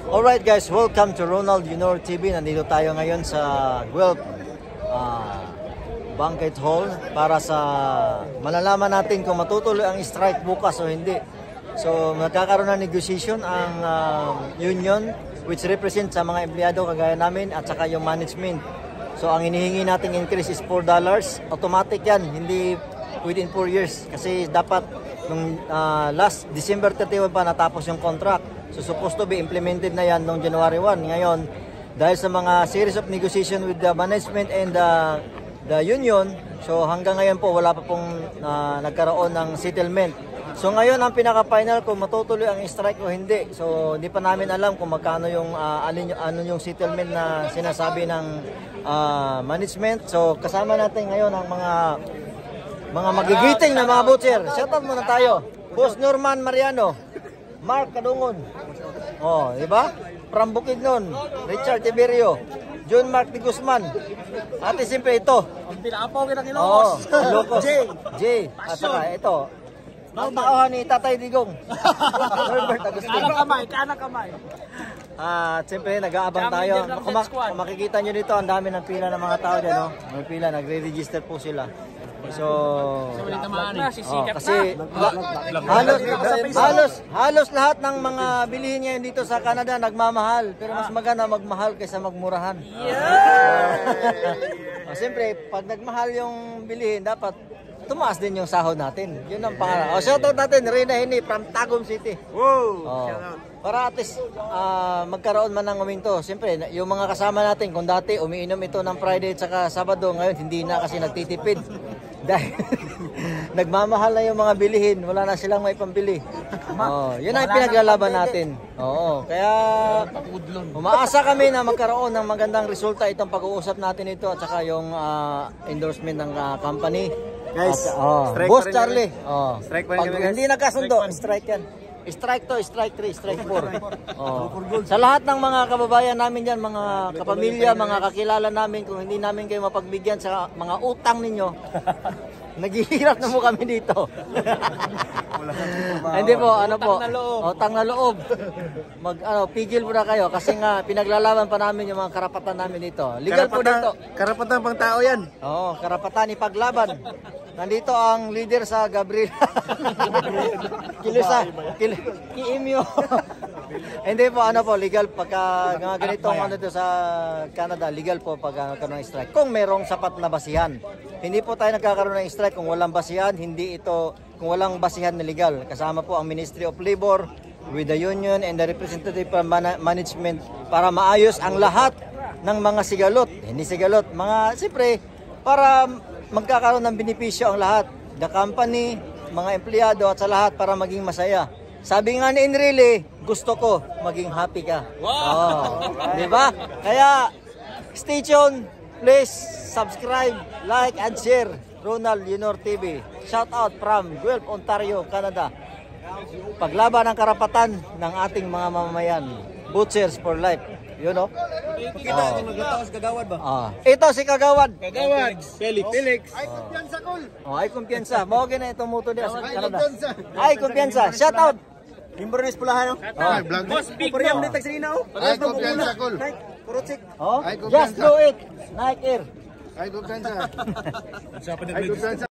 Alright guys, welcome to Ronald Junior TV. Nandito tayo ngayon sa Guelph Banquet Hall para sa malalaman natin kung matutuloy ang strike bukas o hindi. So magkakaroon ng negotiation ang union which represent sa mga empleyado kagaya namin at saka yung management. So ang hinihingi nating increase is $4. Automatic yan, hindi within 4 years. Kasi dapat nung last December 31 pa natapos yung contract. So supposed to be implemented na yan noong January 1. Ngayon, dahil sa mga series of negotiation with the management and the union, so hanggang ngayon po wala pa pong nagkaroon ng settlement. So ngayon ang pinaka-final kung matutuloy ang strike o hindi. So hindi pa namin alam kung magkano yung ano yung settlement na sinasabi ng management. So kasama natin ngayon ang mga magigiting na mga butcher. Shoutout muna tayo. Boss Norman Mariano, Mark Kadungon. Oh, di ba? From Bukidnon, Richard Tiberio, John Mark de Guzman. At siyempre ito. Ang pinaapaw kita Ilocos. Ilocos. Jay. At saka ito. Ang tauhan ni Tatay Digong. Herbert Agustin. Kanak kamay. At siyempre nag-aabang tayo. Kung makikita nyo dito, ang dami ng pila ng mga tao dyan. No? May pila, nagre-register po sila. So, kasi halos lahat ng mga bilihin ngayon dito sa Canada nagmamahal. Pero mas maganda magmahal kaysa magmurahan. Siyempre, pag nagmahal yung bilihin, dapat tumaas din yung sahod natin. Yun ang pangalan. Shoutout natin, Rina Hini from Tagum City. Wow! Para at least magkaroon man ng uminto. Siyempre, yung mga kasama natin, kung dati umiinom ito ng Friday at saka Sabado, ngayon hindi na kasi nagtitipid. Dahil nagmamahal na yung mga bilihin, wala na silang may pambili. Yun ang pinaglalaban natin. Kaya umaasa kami na magkaroon ng magandang resulta itong pag-uusap natin ito at saka yung endorsement ng company. Guys, Boss Charlie. Strike pa rin kami, guys. Hindi nagkasundo, strike yan. Strike 2, strike 3, strike 4. Sa lahat ng mga kababayan namin dyan, mga kapamilya, mga kakilala namin, kung hindi namin kayo mapagbigyan sa mga utang ninyo, naghihirap na mo kami dito. Hindi po, ano po, utang na loob. Pigil po na kayo kasi nga pinaglalaban pa namin yung mga karapatan namin dito. Legal po dito. Karapatan pang tao yan. Karapatan ipaglaban. Nandito ang leader sa Gabriel. Kiimyo. Hindi po, legal pagka ganitong sa Canada, legal po pag nagkaroon ng strike. Kung merong sapat na basihan. Hindi po tayo nagkakaroon ng strike kung walang basihan, kung walang basihan na legal. Kasama po ang Ministry of Labor with the union and the representative management para maayos ang lahat ng mga sigalot. Hindi sigalot, siyempre, para magkakaroon ng benepisyo ang lahat. The company, mga empleyado at sa lahat para maging masaya. Sabi nga ni Enrile, gusto ko maging happy ka. Wow! Diba? Kaya, stay tuned. Please subscribe, like, and share. Ronald Junior TV. Shout out from Guelph, Ontario, Canada. Paglaban ng karapatan ng ating mga mamamayan. Butchers for life. You know? Kita yung naglatawas Kagawad ba? Ito si Kagawad. Kagawad. Felix. Ay, kumpiyansa, Kol. Ay, kumpiyansa. Mawagin na itong muto niya sa Canada. Ay, kumpiyansa. Shout out. Imbornes Pulahan. Boss Big Puriam dito sa Linaw. Ay, kumpiyansa, Kol. Puro chick. Just do it. Nike Air. Ay, kumpiyansa. Ay, kumpiyansa.